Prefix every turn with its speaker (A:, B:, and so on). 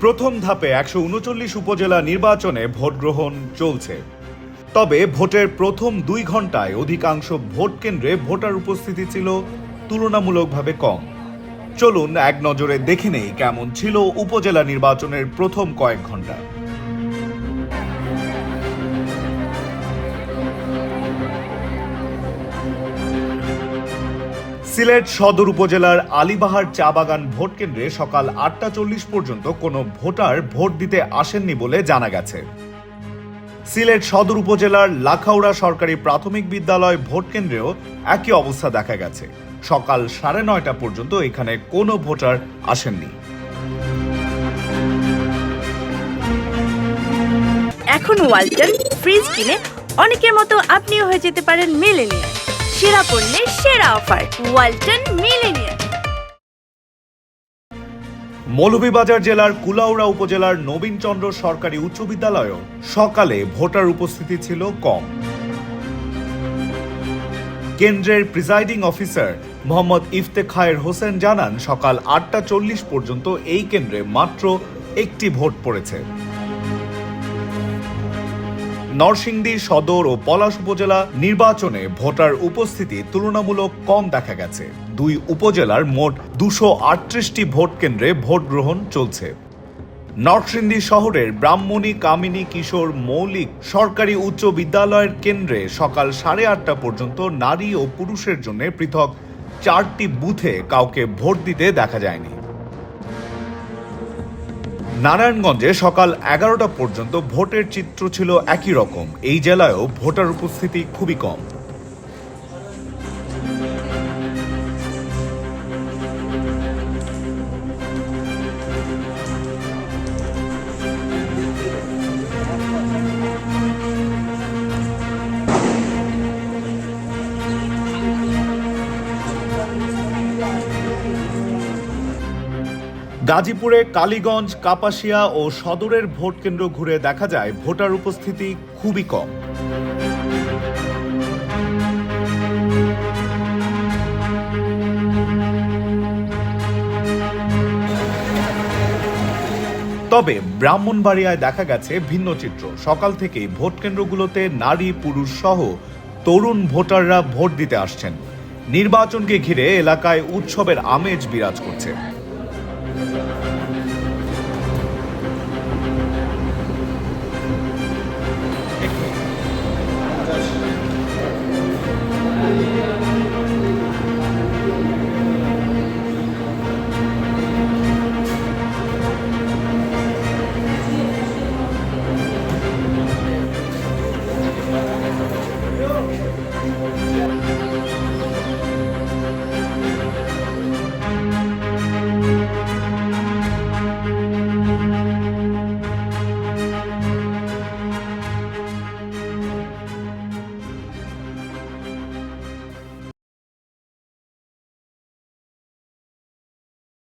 A: প্রথম ধাপে ১৩৯ উপজেলা নির্বাচনে ভোট গ্রহণ চলছে। তবে ভোটের প্রথম ২ ঘন্টায় অধিকাংশ ভোট কেন্দ্রে ভোটার উপস্থিতি ছিল তুলনামূলকভাবে কম। চলুন এক নজরে দেখে নেই কেমন ছিল উপজেলা নির্বাচনের প্রথম কয়েক ঘন্টা। সিলেট সদর উপজেলার আলীবাহার চা বাগান ভোট কেন্দ্রে সকাল ৮টা ৪০ পর্যন্ত কোনো ভোটার ভোট দিতে আসেননি বলে জানা গেছে। সিলেট সদর উপজেলার লাখাউড়া সরকারি প্রাথমিক বিদ্যালয় ভোট কেন্দ্রেও একই অবস্থা দেখা গেছে। সকাল ৯:৩০ পর্যন্ত এখানে কোনো ভোটার আসেননি।
B: এখন ওয়ালটন ফ্রিজ কিনে অনেকের মতো আপনিও হয়ে যেতে পারেন মিলেনিয়ার। সেরা পণ্যের সেরা অফার, ওয়ালটন মিলেনিয়ার।
A: মৌলভীবাজার জেলার কুলাউড়া উপজেলার নবীনচন্দ্র সরকারি উচ্চ বিদ্যালয়েও সকালে ভোটার উপস্থিতি ছিল কম। কেন্দ্রের প্রিজাইডিং অফিসার মোহাম্মদ ইফতেখায়ের হোসেন জানান, সকাল ৮টা ৪০ পর্যন্ত এই কেন্দ্রে মাত্র একটি ভোট পড়েছে। নরসিংদী সদর ও পলাশ উপজেলা নির্বাচনে ভোটার উপস্থিতি তুলনামূলক কম দেখা গেছে। ২ উপজেলার মোট ২৩৮টি ভোট কেন্দ্রে ভোট গ্রহণ চলছে। নরসিংদী শহরের ব্রাহ্মণী কামিনী কিশোর মৌলিক সরকারি উচ্চ বিদ্যালয়ের কেন্দ্রে সকাল ৮:৩০ পর্যন্ত নারী ও পুরুষের জন্য পৃথক ৪টি বুথে কাউকে ভোট দিতে দেখা যায়নি। নারায়ণগঞ্জে সকাল ১১টা পর্যন্ত ভোটের চিত্র ছিল একই রকম। এই জেলায়ও ভোটার উপস্থিতি খুবই কম। গাজীপুরে কালীগঞ্জ, কাপাসিয়া ও সদরের ভোট কেন্দ্র ঘুরে দেখা যায় ভোটার উপস্থিতি খুবই কম। তবে ব্রাহ্মণবাড়িয়ায় দেখা গেছে ভিন্ন চিত্র। সকাল থেকেই ভোট কেন্দ্রগুলোতে নারী পুরুষ সহ তরুণ ভোটাররা ভোট দিতে আসছেন। নির্বাচনকে ঘিরে এলাকায় উৎসবের আমেজ বিরাজ করছে।